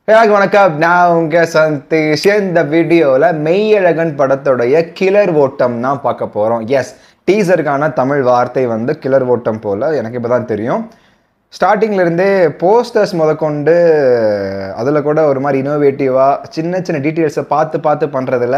வணக்கம். நான் உங்க சந்தீஷ். இந்த வீடியோல மெய்யழகன் படத்துடைய கிளர் ஓட்டம் தான் பார்க்க போறோம். எஸ், டீசருக்கான தமிழ் வார்த்தை வந்து கிளர் ஓட்டம் போல எனக்கு இப்பதான் தெரியும். ஸ்டார்டிங்ல இருந்தே போஸ்டர்ஸ் முதற்கொண்டு அதில் கூட ஒரு மாதிரி இனோவேட்டிவாக சின்ன சின்ன டீட்டெயில்ஸை பார்த்து பண்ணுறதுல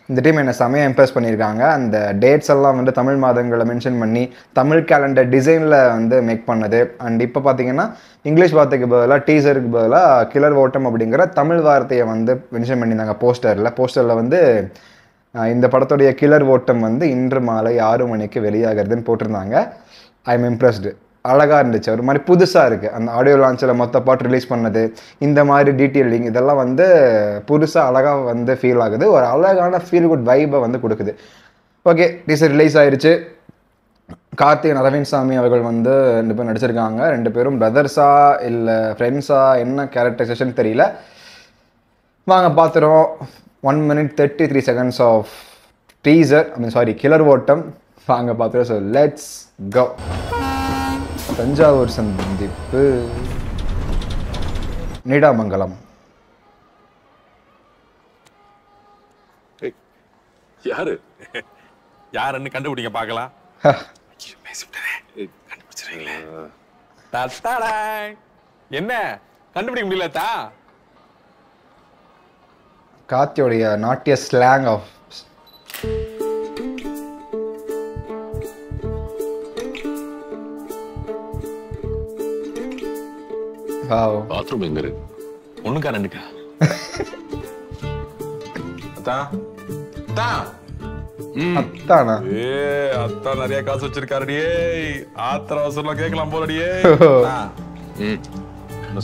இந்த டீம் என்னை செமையாக இம்ப்ரெஸ் பண்ணியிருக்காங்க. அந்த டேட்ஸ் எல்லாம் வந்து தமிழ் மாதங்களை மென்ஷன் பண்ணி தமிழ் கேலண்டர் டிசைனில் வந்து மேக் பண்ணது. அண்ட் இப்போ பார்த்தீங்கன்னா இங்கிலீஷ் வார்த்தைக்கு பதிலாக டீசருக்கு பதிலாக கிளர் ஓட்டம் அப்படிங்கிற தமிழ் வார்த்தையை வந்து மென்ஷன் பண்ணியிருந்தாங்க போஸ்டரில் வந்து இந்த படத்துடைய கிளர் ஓட்டம் வந்து இன்று மாலை 6 மணிக்கு வெளியாகிறதுன்னு போட்டிருந்தாங்க. I am impressed. அழகாக இருந்துச்சு, ஒரு மாதிரி புதுசாக இருக்குது. அந்த ஆடியோ லான்ச்சில் மொத்த பாட்டு ரிலீஸ் பண்ணது, இந்த மாதிரி டீட்டெயிலிங் இதெல்லாம் வந்து புதுசாக அழகாக வந்து ஃபீல் ஆகுது. ஒரு அழகான ஃபீல் குட் வைப்பை வந்து கொடுக்குது. ஓகே, டீசர் ரிலீஸ் ஆயிடுச்சு. கார்த்திக் அரவிந்த் சாமி அவர்கள் வந்து 2 பேரும் நடிச்சிருக்காங்க. 2 பேரும் பிரதர்ஸா இல்லை ஃப்ரெண்ட்ஸா, என்ன கேரக்டரைசேஷன் தெரியல. வாங்க பார்த்துறோம். 1 minute 33 seconds ஆஃப் டீசர், கிளர் ஓட்டம். வாங்க பார்த்துறோம். So let's go. தஞ்சாவூர் சந்திப்பு, நீடாமங்கலம். யாருன்னு கண்டுபிடிங்க பார்க்கலாம். என்ன கண்டுபிடிக்க முடியலதா? கார்த்தியோடைய நாட்டிய ஸ்லாங் ஆஃப் பாத்ரூம் எங்க இருக்கு? ஒண்ணுக்கா ரெண்டுக்கா? அத்தானா? அத்தா நிறைய காசு வச்சிருக்காருடியே. ஆத்திர அவசரம் கேட்கலாம் போலடியே.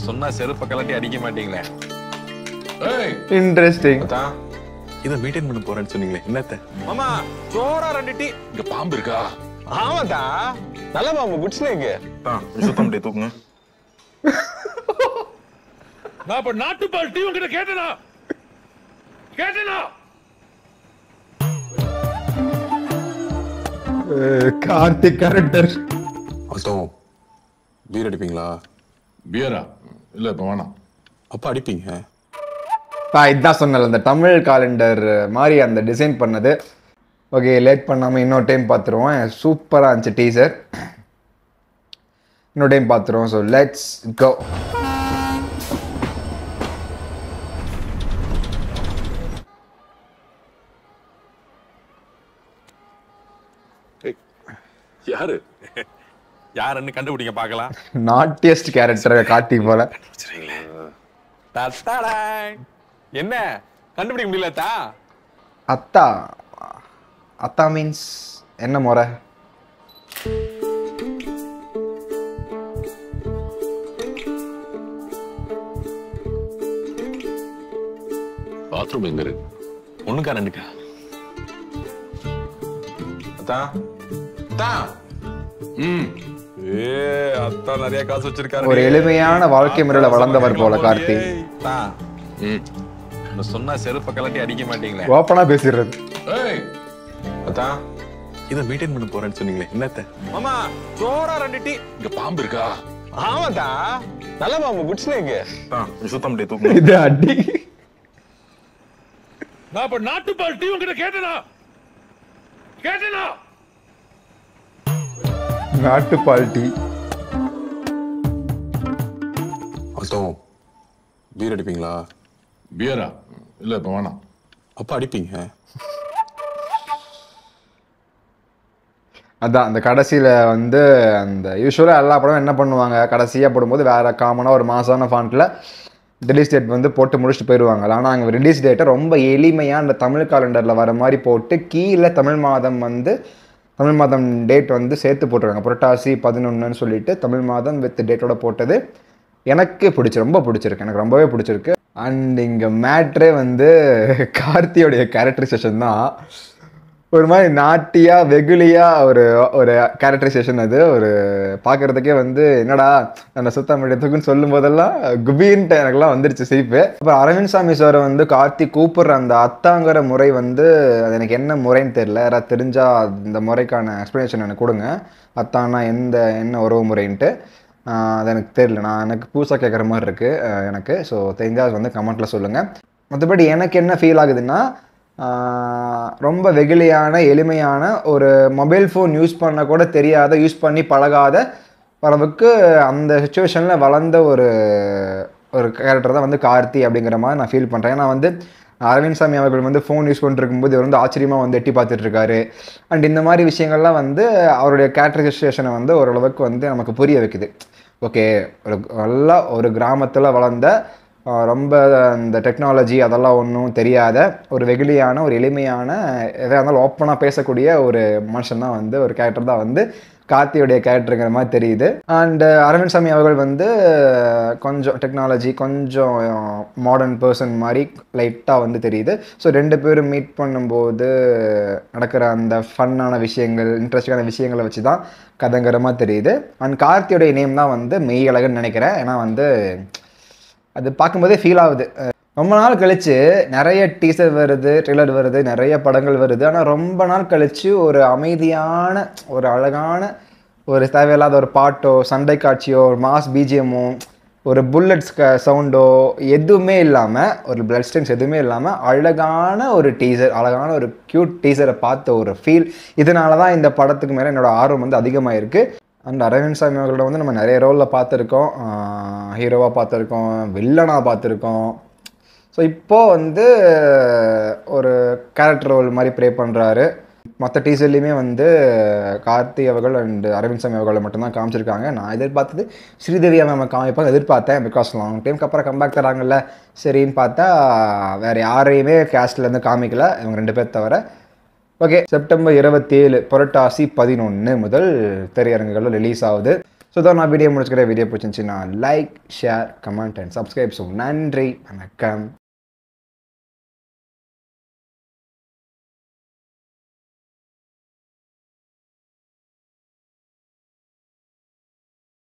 சொன்னா செருப்ப கலட்டி அடிக்க மாட்டீங்களே. இன்ட்ரெஸ்டிங். இத மீட்டிங் பண்ண போறேன்னு சொன்னீங்களே, என்னத்த? மாமா சோறா 2 டீ. இங்க பாம்பு இருக்கா? ஆமாதா, நல்ல பாம்பு. குட்ஸ்லேங்க சுத்தம் டே தூக்குங்க. நான் இப்ப நாட்டுப்பால் டீ உங்ககிட்ட கேட்டனா? கார்த்திக் கேரக்டர். அத்தம் பீர் அடிப்பீங்களா? பியரா? இல்ல இப்ப வேணாம். அப்ப அடிப்பீங்க. இதான் சொன்னல, அந்த தமிழ் காலண்டர் மாதிரி அந்த டிசைன் பண்ணது. ஓகே, லேட் பண்ணாமல் இன்னொரு டைம் பார்த்துருவோம். சூப்பராக இருந்துச்சு டீசர். இன்னொரு டைம் பார்த்துருவோம். So let's go. யாருன்னு கண்டுபிடிங்க பார்க்கலாம். நாட்டியஸ்ட் கேரக்டரை காட்டி போல. என்ன கண்டுபிடிக்க முடியலதா? அத்தா மீன்ஸ் என்ன முறை? பாத்ரூம் எங்க இருக்கு? ஒண்ணுக்கா ரெண்டுக்கா? அத்தா நிறைய காசு வச்சிருக்காரு. ஒரு எளிமையான வாழ்க்கை முறையில வளர்ந்தவர் போல கார்த்தி. சொன்னா செருப்ப கலட்டி அடிக்க மாட்டீங்களே. ஓப்பனா பேசிடுறது. இத மீட்டிங் பண்ண போறேன்னு சொன்னீங்களே, என்னத்த? மாமா சோறா 2 டீ. இங்க பாம்பு இருக்கா? ஆமாதா, நல்ல பாம்பு. குட்ஸ்லேங்க சுத்தம் டே தூக்குங்க. இது அடி. நான் இப்ப நாட்டுப்பால் டீ உங்ககிட்ட கேட்டனா? நாட்டுப்பால் டீ. அத்தம் பீர் அடிப்பீங்களா? பியரா? இல்ல இப்ப வேணாம். அப்ப அடிப்பீங்க. அதான் அந்த கடைசியில் வந்து அந்த யூஸ்வலாக எல்லா படமும் என்ன பண்ணுவாங்க, கடைசியாக போடும்போது வேறு காமனாக ஒரு மாசான ஃபாண்ட்டில் ரிலீஸ் டேட் வந்து போட்டு முடிச்சுட்டு போயிடுவாங்க. ஆனால் அங்கே ரிலீஸ் டேட்டை ரொம்ப எளிமையாக அந்த தமிழ் காலண்டரில் வர மாதிரி போட்டு கீழே தமிழ் மாதம் டேட் வந்து சேர்த்து போட்டுருக்காங்க. புரட்டாசி 11ன்னு சொல்லிட்டு தமிழ் மாதம் வித் டேட்டோட போட்டது எனக்கு ரொம்ப பிடிச்சிருக்கு. எனக்கு ரொம்பவே பிடிச்சிருக்கு. அண்ட் இங்கே மேட்ரே வந்து கார்த்தியோடைய கேரக்டரைசேஷன் தான். ஒரு மாதிரி நாட்டியா வெகுலியாக ஒரு கேரக்டரைசேஷன். அது ஒரு பார்க்குறதுக்கே வந்து என்னடா அந்த சுத்தம் எடுத்துக்குன்னு சொல்லும் போதெல்லாம் குபின்ட்டு எனக்குலாம் வந்துருச்சு சிரிப்பு. அப்புறம் அரவிந்த் சாமி சார் வந்து கார்த்தி கூப்பிடுற அந்த அத்தாங்கிற முறை வந்து அது எனக்கு என்ன முறைன்னு தெரியல. யாராவது தெரிஞ்சால் இந்த முறைக்கான எக்ஸ்ப்ளனேஷன் எனக்கு கொடுங்க. அத்தானா என்ன உறவு முறைன்ட்டு. அது எனக்கு தெரியல, எனக்கு புதுசாக கேட்குற மாதிரி இருக்குது எனக்கு. ஸோ தெரிஞ்சால் வந்து கமெண்ட்டில் சொல்லுங்கள். மற்றபடி எனக்கு என்ன ஃபீல் ஆகுதுன்னா, ரொம்ப வெகுளியான எளிமையான ஒரு மொபைல் ஃபோன் யூஸ் பண்ண கூட தெரியாத, யூஸ் பண்ணி பழகாத அளவுக்கு அந்த சுச்சுவேஷனில் வளர்ந்த ஒரு கேரக்டர் தான் வந்து கார்த்தி அப்படிங்கிற மாதிரி நான் ஃபீல் பண்ணுறேன். ஏன்னா வந்து அரவிந்த் சாமி அவர்கள் வந்து ஃபோன் யூஸ் பண்ணிட்டு இருக்கும்போது இவர் வந்து ஆச்சரியமாக வந்து எட்டி பார்த்துட்டு இருக்காரு. அண்ட் இந்த மாதிரி விஷயங்கள்லாம் வந்து அவருடைய கேரக்டரைசேஷனை வந்து ஓரளவுக்கு வந்து நமக்கு புரிய வைக்குது. ஓகே, நல்லா ஒரு கிராமத்தில் வளர்ந்த ரொம்ப அந்த டெக்னாலஜி அதெல்லாம் ஒன்றும் தெரியாத ஒரு வெகுளியான ஒரு எளிமையான எதாக இருந்தாலும் ஓப்பனாக பேசக்கூடிய ஒரு மனுஷன் தான் வந்து ஒரு கேரக்டர் தான் வந்து கார்த்தியோடைய கேரக்டருங்கிற மாதிரி தெரியுது. அண்டு அரவிந்த் சாமி அவர்கள் வந்து கொஞ்சம் டெக்னாலஜி, கொஞ்சம் மாடர்ன் பர்சன் மாதிரி லைட்டாக வந்து தெரியுது. ஸோ 2 பேரும் மீட் பண்ணும்போது நடக்கிற அந்த ஃபன்னான விஷயங்கள், இன்ட்ரெஸ்டிங்கான விஷயங்களை வச்சு தான் கதைங்கிற மாதிரி தெரியுது. அண்ட் கார்த்தியோடைய நேம் தான் வந்து மெய்யழகன்னு நினைக்கிறேன். ஏன்னா வந்து அது பார்க்கும்போதே ஃபீல் ஆகுது. ரொம்ப நாள் கழித்து நிறைய டீசர் வருது, ட்ரெய்லர் வருது, நிறைய படங்கள் வருது. ஆனால் ரொம்ப நாள் கழித்து ஒரு அமைதியான, ஒரு அழகான, ஒரு தேவையில்லாத ஒரு பாட்டோ, சண்டை காட்சியோ, ஒரு மாஸ் பிஜிஎம்மோ, ஒரு புல்லட்ஸ் சவுண்டோ எதுவுமே இல்லாமல், ஒரு பிளட் ஸ்டெயின்ஸ் எதுவுமே இல்லாமல் அழகான ஒரு டீசர், அழகான ஒரு க்யூட் டீசரை பார்த்த ஒரு ஃபீல். இதனால தான் இந்த படத்துக்கு மேலே என்னோடய ஆர்வம் வந்து அதிகமாக இருக்குது. அண்ட் அரவிந்த் சாமி அவர்களோட வந்து நம்ம நிறைய ரோலில் பார்த்துருக்கோம். ஹீரோவாக பார்த்துருக்கோம், வில்லனாக பார்த்துருக்கோம். ஸோ இப்போது வந்து ஒரு கேரக்டர் ரோல் மாதிரி ப்ளே பண்ணுறாரு. மற்ற டீசர்லேயுமே வந்து கார்த்தி அவர்கள் அண்ட் அரவிந்த் சாமி அவர்களை மட்டும்தான் காமிச்சிருக்காங்க. நான் எதிர்பார்த்தது ஸ்ரீதேவியை நம்ம காமிப்பாங்க எதிர்பார்த்தேன். பிகாஸ் லாங் டைம்க்கு அப்புறம் கம்பேக் தராங்கல்ல, சரின்னு பார்த்தா வேறு யாரையுமே கேஸ்ட்லேருந்து காமிக்கல, இவங்க 2 பேர் தவிர. ஓகே, செப்டம்பர் 27 புரட்டாசி 11 முதல் திரையரங்குகளில் ரிலீஸ் ஆகுது. ஸோ தான் நான் வீடியோ முடிச்சுக்கிறேன். வீடியோ பிடிச்சிருந்துச்சுன்னா like, share, comment and subscribe. So நன்றி, வணக்கம்.